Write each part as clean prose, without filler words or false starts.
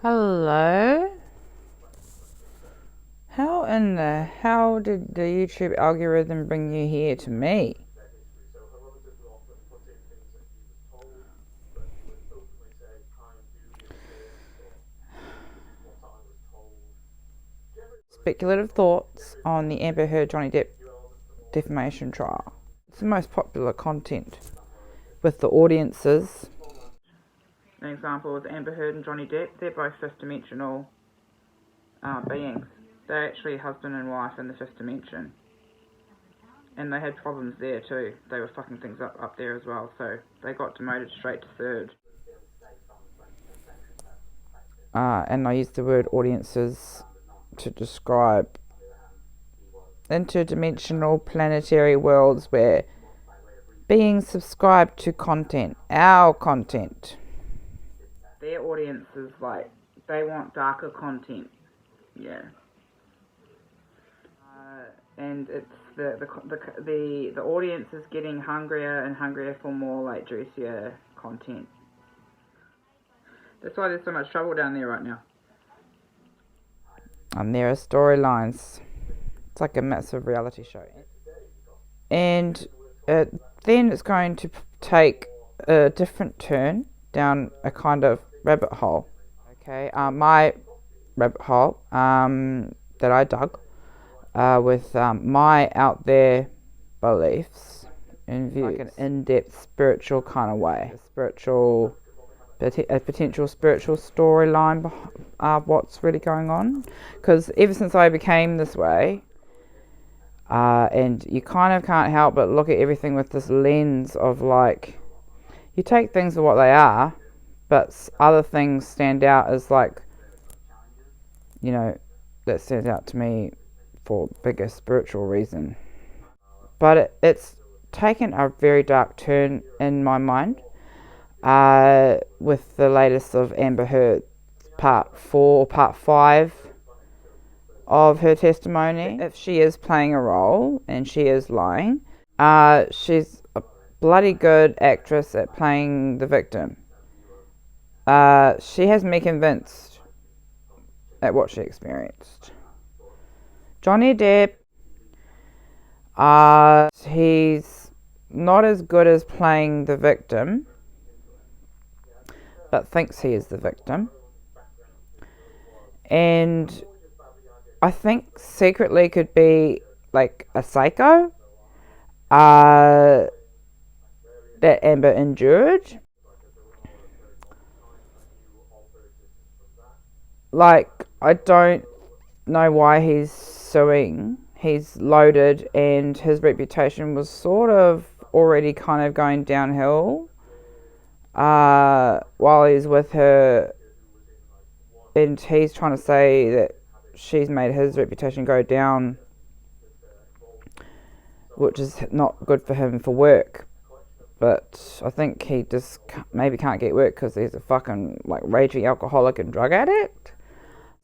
Hello? How in the hell did the YouTube algorithm bring you here to me? Speculative thoughts on the Amber Heard Johnny Depp defamation trial. It's the most popular content with the audiences. An example is Amber Heard and Johnny Depp. They're both fifth dimensional beings. They're actually husband and wife in the fifth dimension. And they had problems there too. They were fucking things up there as well, so they got demoted straight to third. And I used the word audiences to describe interdimensional planetary worlds where beings subscribe to content, our content. Their audience is like, they want darker content, yeah. And it's the audience is getting hungrier and hungrier for more like juicier content. That's why there's so much trouble down there right now. And there are storylines. It's like a massive reality show. And then it's going to take a different turn down a kind of rabbit hole. Okay, my rabbit hole that I dug with my out there beliefs and views, like an in-depth spiritual kind of way, a potential spiritual storyline what's really going on. Because ever since I became this way, and you kind of can't help but look at everything with this lens of like, you take things for what they are, but other things stand out as like, you know, that stands out to me for bigger spiritual reason. But it's taken a very dark turn in my mind with the latest of Amber Heard part 5 of her testimony. If she is playing a role and she is lying, she's a bloody good actress at playing the victim. She has me convinced at what she experienced. Johnny Depp, he's not as good as playing the victim, but thinks he is the victim. And I think secretly could be like a psycho that Amber endured. Like, I don't know why he's suing. He's loaded and his reputation was sort of already kind of going downhill while he's with her, and he's trying to say that she's made his reputation go down, which is not good for him for work. But I think he just maybe can't get work because he's a fucking like raging alcoholic and drug addict.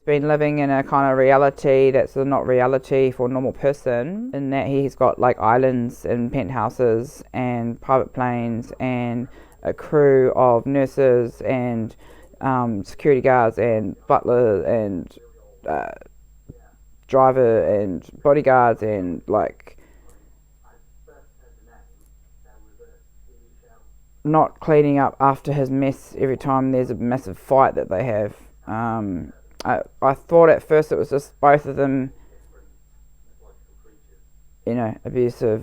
Been living in a kind of reality that's not reality for a normal person, in that he's got like islands and penthouses and private planes and a crew of nurses and security guards and butler and driver and bodyguards and like not cleaning up after his mess every time there's a massive fight that they have. I thought at first it was just both of them, you know, abusive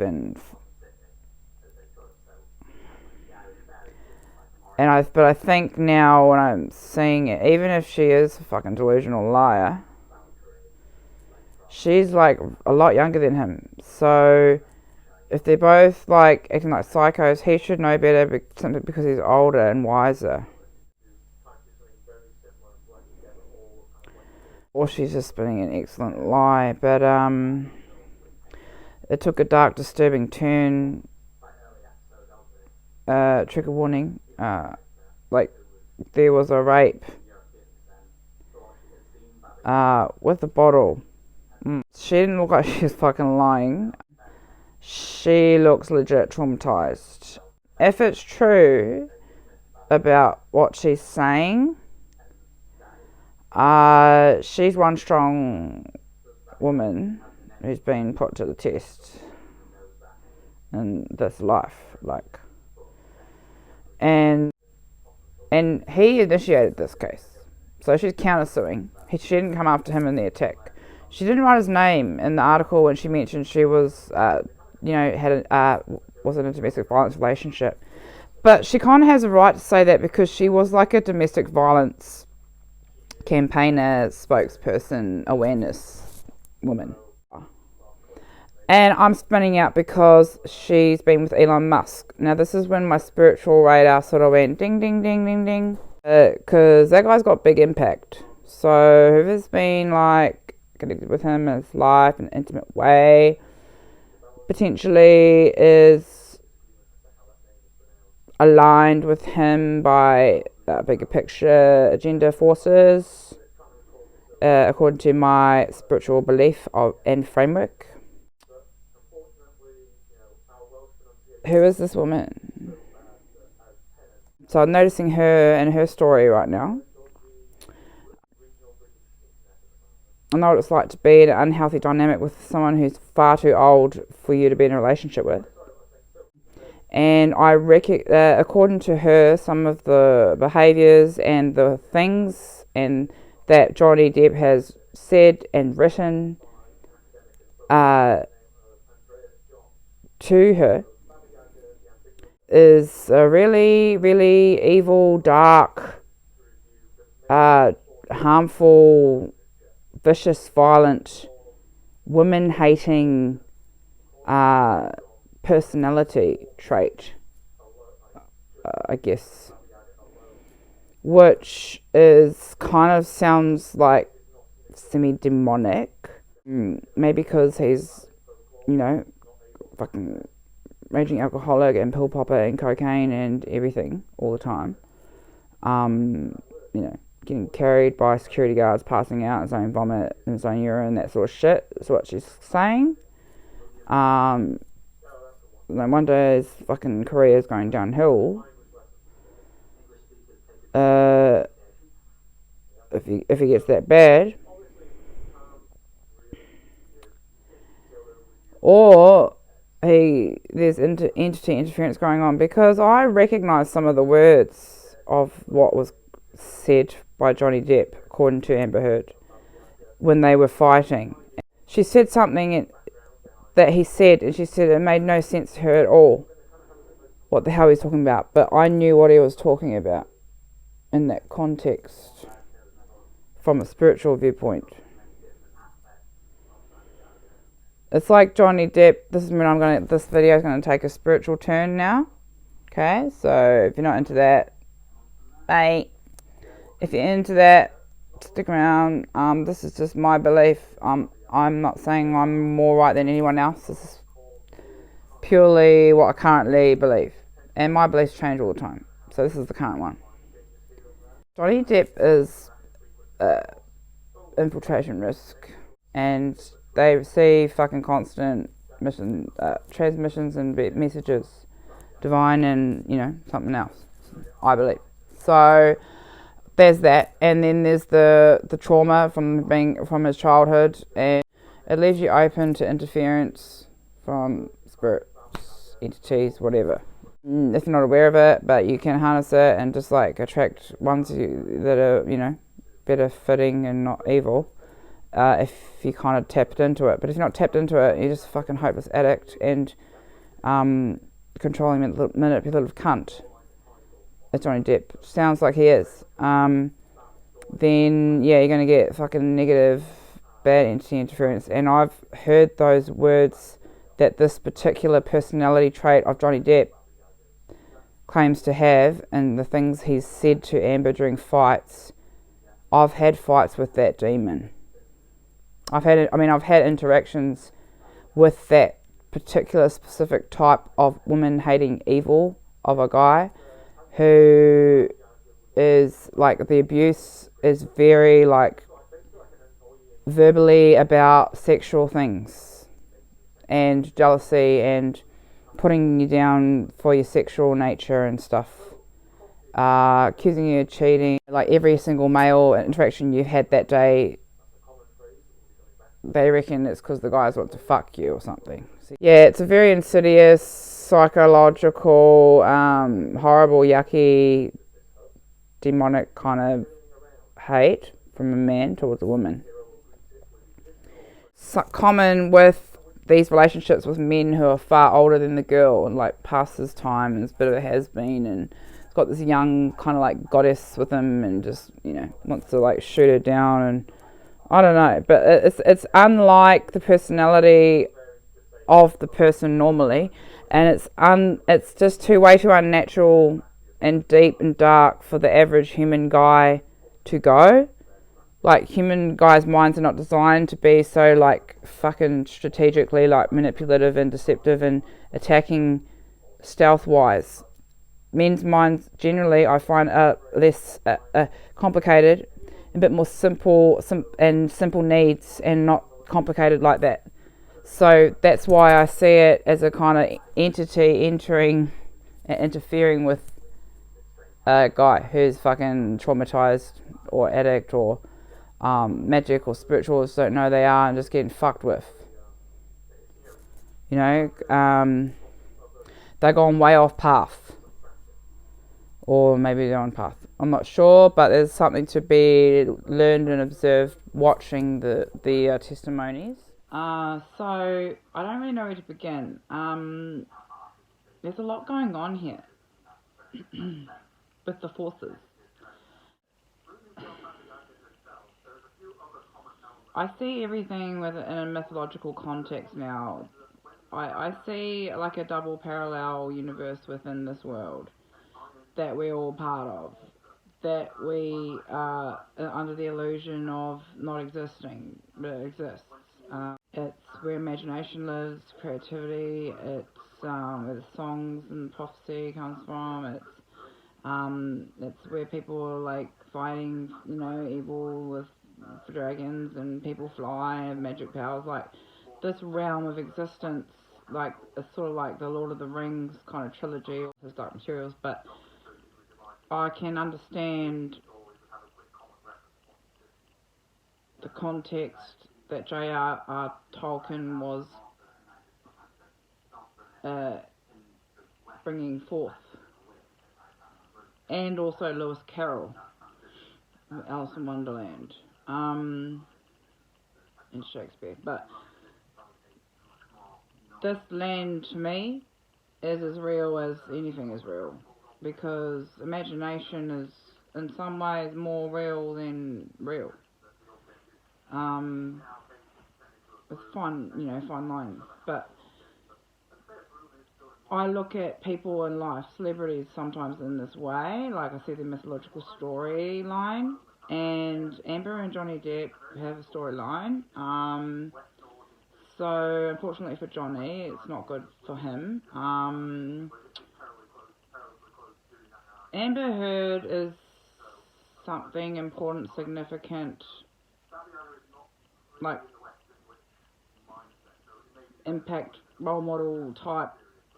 but I think now when I'm seeing it, even if she is a fucking delusional liar, she's like a lot younger than him. So if they're both like acting like psychos, he should know better simply because he's older and wiser. Or she's just spinning an excellent lie. But it took a dark, disturbing turn. Trigger warning. Like, there was a rape with a bottle. She didn't look like she was fucking lying. She looks legit traumatized. If it's true about what she's saying, She's one strong woman who's been put to the test in this life, like, and he initiated this case, so she's countersuing. She didn't come after him in the attack. She didn't write his name in the article when she mentioned she was, was in a domestic violence relationship. But she kind of has a right to say that because she was like a domestic violence campaigner, spokesperson, awareness woman. And I'm spinning out because she's been with Elon Musk. Now, this is when my spiritual radar sort of went ding, ding, ding, ding, ding. Because that guy's got big impact. So whoever's been like connected with him in his life in an intimate way potentially is aligned with him by bigger picture agenda forces, according to my spiritual belief and framework. Who is this woman? So I'm noticing her and her story right now. I know what it's like to be in an unhealthy dynamic with someone who's far too old for you to be in a relationship with. And according to her, some of the behaviours and the things and that Johnny Depp has said and written to her is a really, really evil, dark, harmful, vicious, violent, women-hating personality trait, I guess, which is kind of sounds like semi-demonic, maybe because he's, fucking raging alcoholic and pill popper and cocaine and everything all the time, getting carried by security guards, passing out, his own vomit, his own urine, that sort of shit, is what she's saying. No wonder his fucking career is going downhill. If he gets that bad. Or there's entity interference going on, because I recognise some of the words of what was said by Johnny Depp, according to Amber Heard, when they were fighting. She said something that he said, and she said it made no sense to her at all what the hell he's talking about, but I knew what he was talking about in that context from a spiritual viewpoint. It's like Johnny Depp. This video is going to take a spiritual turn now. Okay, so if you're not into that, bye. If you're into that, stick around. This is just my belief. I'm not saying I'm more right than anyone else. This is purely what I currently believe, and my beliefs change all the time. So this is the current one. Johnny Depp is infiltration risk, and they receive fucking constant transmissions and messages, divine and something else, I believe. So there's that, and then there's the trauma from his childhood, and it leaves you open to interference from spirits, entities, whatever. If you're not aware of it, but you can harness it and just like attract ones that are better fitting and not evil. If you kind of tapped into it. But if you're not tapped into it, you're just a fucking hopeless addict and controlling manipulative cunt. That's Johnny Depp. Sounds like he is. Then, yeah, you're going to get fucking negative, bad entity interference. And I've heard those words that this particular personality trait of Johnny Depp claims to have, and the things he's said to Amber during fights. I've had fights with that demon. I've had interactions with that particular specific type of woman-hating evil of a guy who is like, the abuse is very like verbally about sexual things and jealousy and putting you down for your sexual nature and stuff. accusing you of cheating. Like every single male interaction you've had that day, they reckon it's because the guys want to fuck you or something. So, yeah, it's a very insidious, psychological, horrible, yucky, demonic kind of hate from a man towards a woman. So common with these relationships with men who are far older than the girl and like past his time and is a bit of a has-been, and he's got this young kind of like goddess with him and just, you know, wants to like shoot her down, and I don't know, but it's unlike the personality of the person normally, and it's just way too unnatural and deep and dark for the average human guy to go. Like, human guys' minds are not designed to be so like fucking strategically like manipulative and deceptive and attacking stealth wise. Men's minds generally, I find, are less complicated, a bit more simple needs, and not complicated like that. So that's why I see it as a kind of entity entering and interfering with a guy who's fucking traumatized or addict or magic or spiritualists don't know they are and just getting fucked with. You know, they're going way off path. Or maybe they're on path. I'm not sure, but there's something to be learned and observed watching the testimonies. So I don't really know where to begin. There's a lot going on here with the forces. I see everything in a mythological context now. I see like a double parallel universe within this world that we're all part of, that we are under the illusion of not existing, but it exists. It's where imagination lives, creativity, it's where the songs and prophecy comes from, it's where people are like fighting, you know, evil with dragons, and people fly and have magic powers. Like, this realm of existence, like, it's sort of like the Lord of the Rings kind of trilogy, his Dark Materials, but I can understand the context that J.R.R. Tolkien was bringing forth, and also Lewis Carroll, Alice in Wonderland, and Shakespeare. But this land, to me, is as real as anything is real, because imagination is in some ways more real than real. It's fine, you know, fine line, but I look at people in life, celebrities, sometimes in this way. Like, I see the mythological storyline, and Amber and Johnny Depp have a storyline. So unfortunately for Johnny, it's not good for him. Amber Heard is something important, significant, like impact role model type,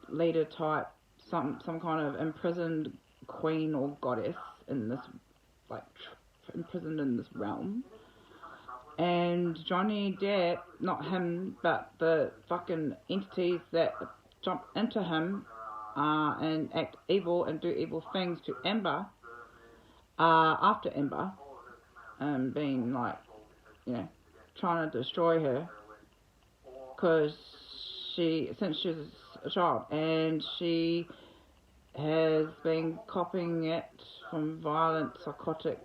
leader type, some kind of imprisoned queen or goddess in this, like, imprisoned in this realm. And Johnny Depp, not him, but the fucking entities that jump into him and act evil and do evil things to Amber, after Amber, being like, you know, trying to destroy her, because since she was a child, and she has been copying it from violent, psychotic,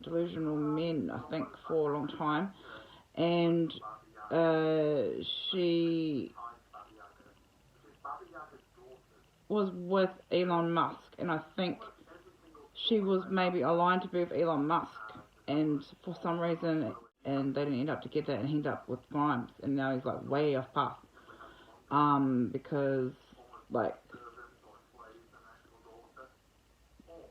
delusional men, I think, for a long time. And she was with Elon Musk, and I think she was maybe aligned to be with Elon Musk, and for some reason, and they didn't end up together, and he ended up with Grimes, and now he's like way off path, because like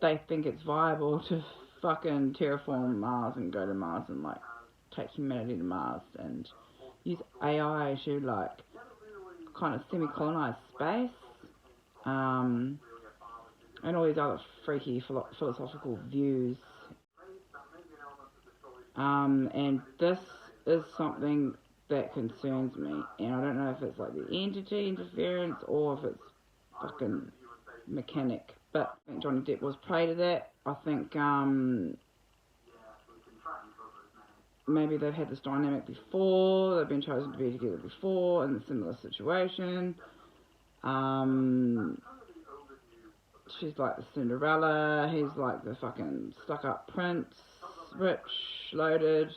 they think it's viable to fucking terraform Mars and go to Mars and like take humanity to Mars and use AI to like kind of semi-colonize space, and all these other freaky philosophical views. And this is something that concerns me, and I don't know if it's like the entity interference or if it's fucking mechanic, but I think Johnny Depp was prey to that. I think maybe they've had this dynamic before, they've been chosen to be together before in a similar situation. She's like the Cinderella, he's like the fucking stuck-up prince, rich, loaded,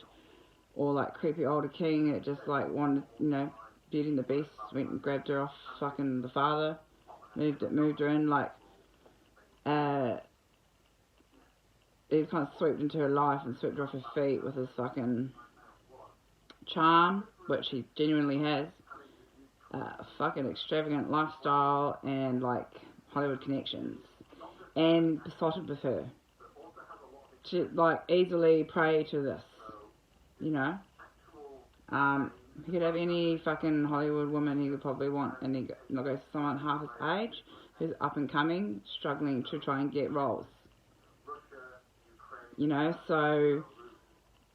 or like creepy older king that just like wanted, Beauty and the Beast, went and grabbed her off fucking the father, moved her in, like, he kind of swooped into her life and swept her off her feet with his fucking charm, which he genuinely has, fucking extravagant lifestyle and like Hollywood connections, and besotted with her. She like easily prey to this, He could have any fucking Hollywood woman he would probably want, and he goes to someone half his age who's up and coming, struggling to try and get roles. So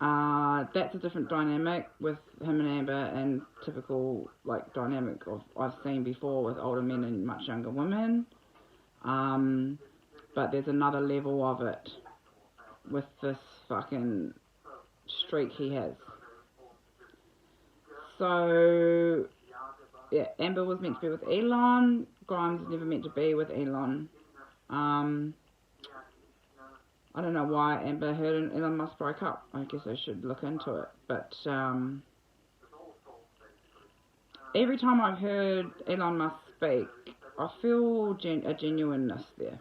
that's a different dynamic with him and Amber, and typical like dynamic of I've seen before with older men and much younger women. But there's another level of it with this fucking streak he has. So yeah, Amber was meant to be with Elon. Grimes was never meant to be with Elon. I don't know why Amber Heard and Elon Musk broke up. I guess I should look into it. But every time I've heard Elon Musk speak, I feel a genuineness there.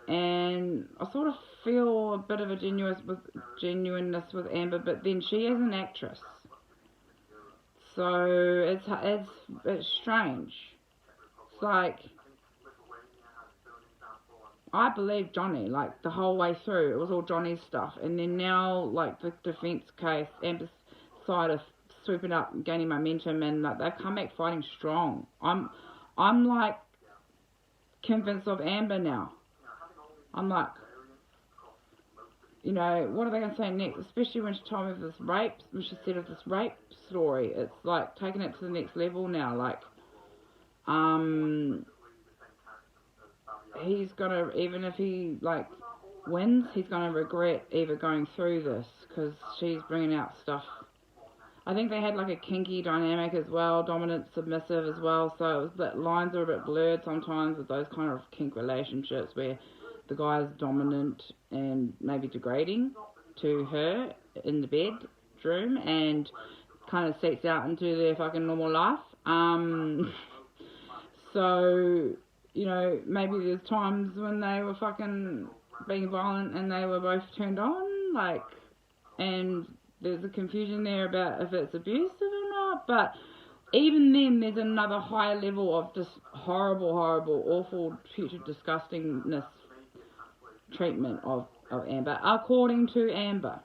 And I sort of feel a bit of a genuineness with Amber, but then she is an actress. So it's strange. It's like, I believe Johnny, like, the whole way through. It was all Johnny's stuff. And then now, like, the defence case, Amber's side of swooping up and gaining momentum, and, like, they've come back fighting strong. I'm like, convinced of Amber now. I'm like, what are they going to say next? Especially when she told me of this rape, when she said of this rape story. It's, like, taking it to the next level now. Like, he's gonna, even if he like wins, he's gonna regret ever going through this, because she's bringing out stuff. I think they had like a kinky dynamic as well, dominant, submissive as well, so it was, the lines are a bit blurred sometimes with those kind of kink relationships where the guy is dominant and maybe degrading to her in the bedroom and kind of seeks out into their fucking normal life. So maybe there's times when they were fucking being violent and they were both turned on, like, and there's a confusion there about if it's abusive or not, but even then there's another higher level of just horrible, awful, future disgustingness treatment of Amber, according to Amber.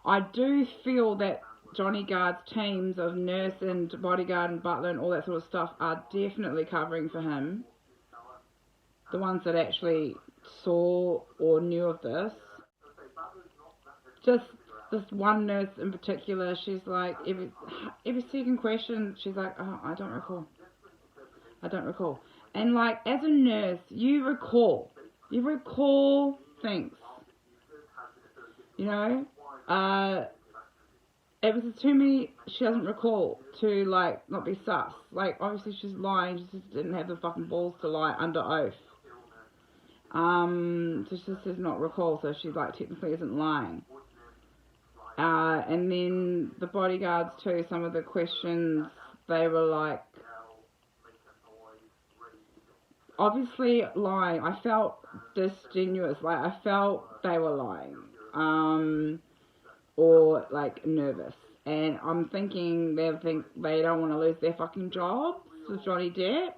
I do feel that Johnny Guard's teams of nurse and bodyguard and butler and all that sort of stuff are definitely covering for him. The ones that actually saw or knew of this. Just this one nurse in particular, she's like, every second question, she's like, oh, I don't recall. And like, as a nurse, you recall things. It was too many she doesn't recall to, like, not be sus. Like, obviously she's lying, she just didn't have the fucking balls to lie under oath. So she just does not recall, so she, like, technically isn't lying. And then the bodyguards too, some of the questions, they were like, obviously lying. I felt disingenuous, like, I felt they were lying. Or like nervous, and I'm thinking they don't want to lose their fucking jobs with Johnny Depp,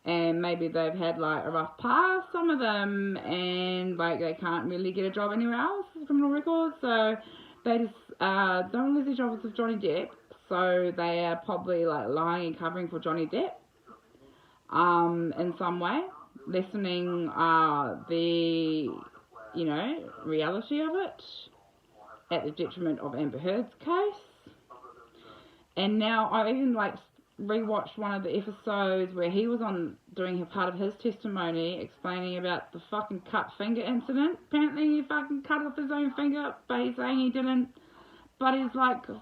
and maybe they've had like a rough past, some of them, and like they can't really get a job anywhere else with criminal records, so they just don't lose their jobs with Johnny Depp, so they are probably like lying and covering for Johnny Depp in some way. lessening the, reality of it at the detriment of Amber Heard's case. And now I even rewatched one of the episodes where he was on doing a part of his testimony explaining about the fucking cut finger incident. Apparently he fucking cut off his own finger, but he's saying he didn't. But he's like a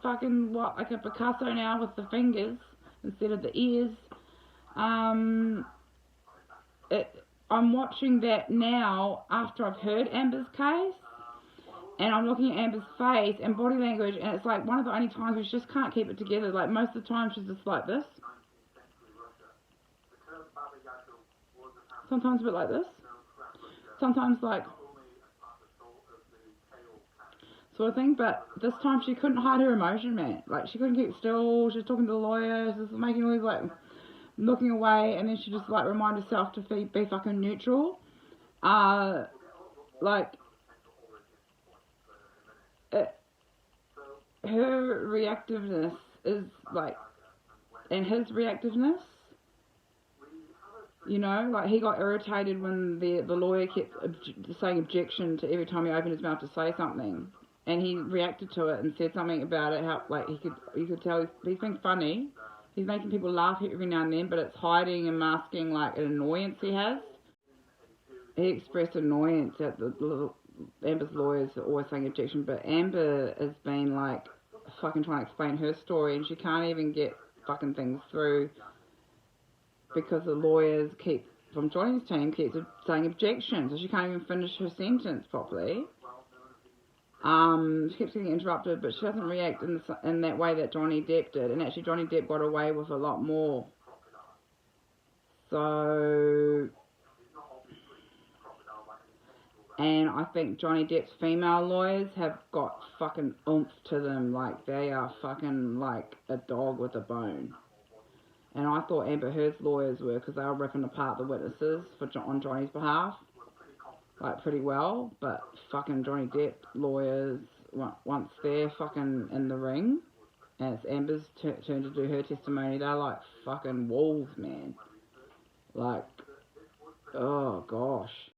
Picasso now with the fingers instead of the ears. I'm watching that now after I've heard Amber's case, and I'm looking at Amber's face and body language, and it's like one of the only times where she just can't keep it together. Like most of the time she's just like this. Sometimes a bit like this. Sometimes like sort of thing, but this time she couldn't hide her emotion, man. Like she couldn't keep still. She was talking to the lawyers, just making all these looking away, and then she just remind herself to be fucking neutral. Her reactiveness is and his reactiveness, he got irritated when the lawyer kept saying objection to every time he opened his mouth to say something, and he reacted to it and said something about it, how you could tell he's being funny. He's making people laugh every now and then, but it's hiding and masking an annoyance he has. He expressed annoyance at Amber's lawyers are always saying objection, but Amber has been fucking trying to explain her story, and she can't even get fucking things through because the lawyers from Johnny's team keep saying objection, so she can't even finish her sentence properly. She keeps getting interrupted, but she doesn't react in that way that Johnny Depp did, and actually Johnny Depp got away with a lot more. So, and I think Johnny Depp's female lawyers have got fucking oomph to them, they are fucking like a dog with a bone. And I thought Amber Heard's lawyers were, because they were ripping apart the witnesses on Johnny's behalf, pretty well, but fucking Johnny Depp lawyers, once they're fucking in the ring, and it's Amber's turn to do her testimony, they're like fucking wolves, man. Oh gosh.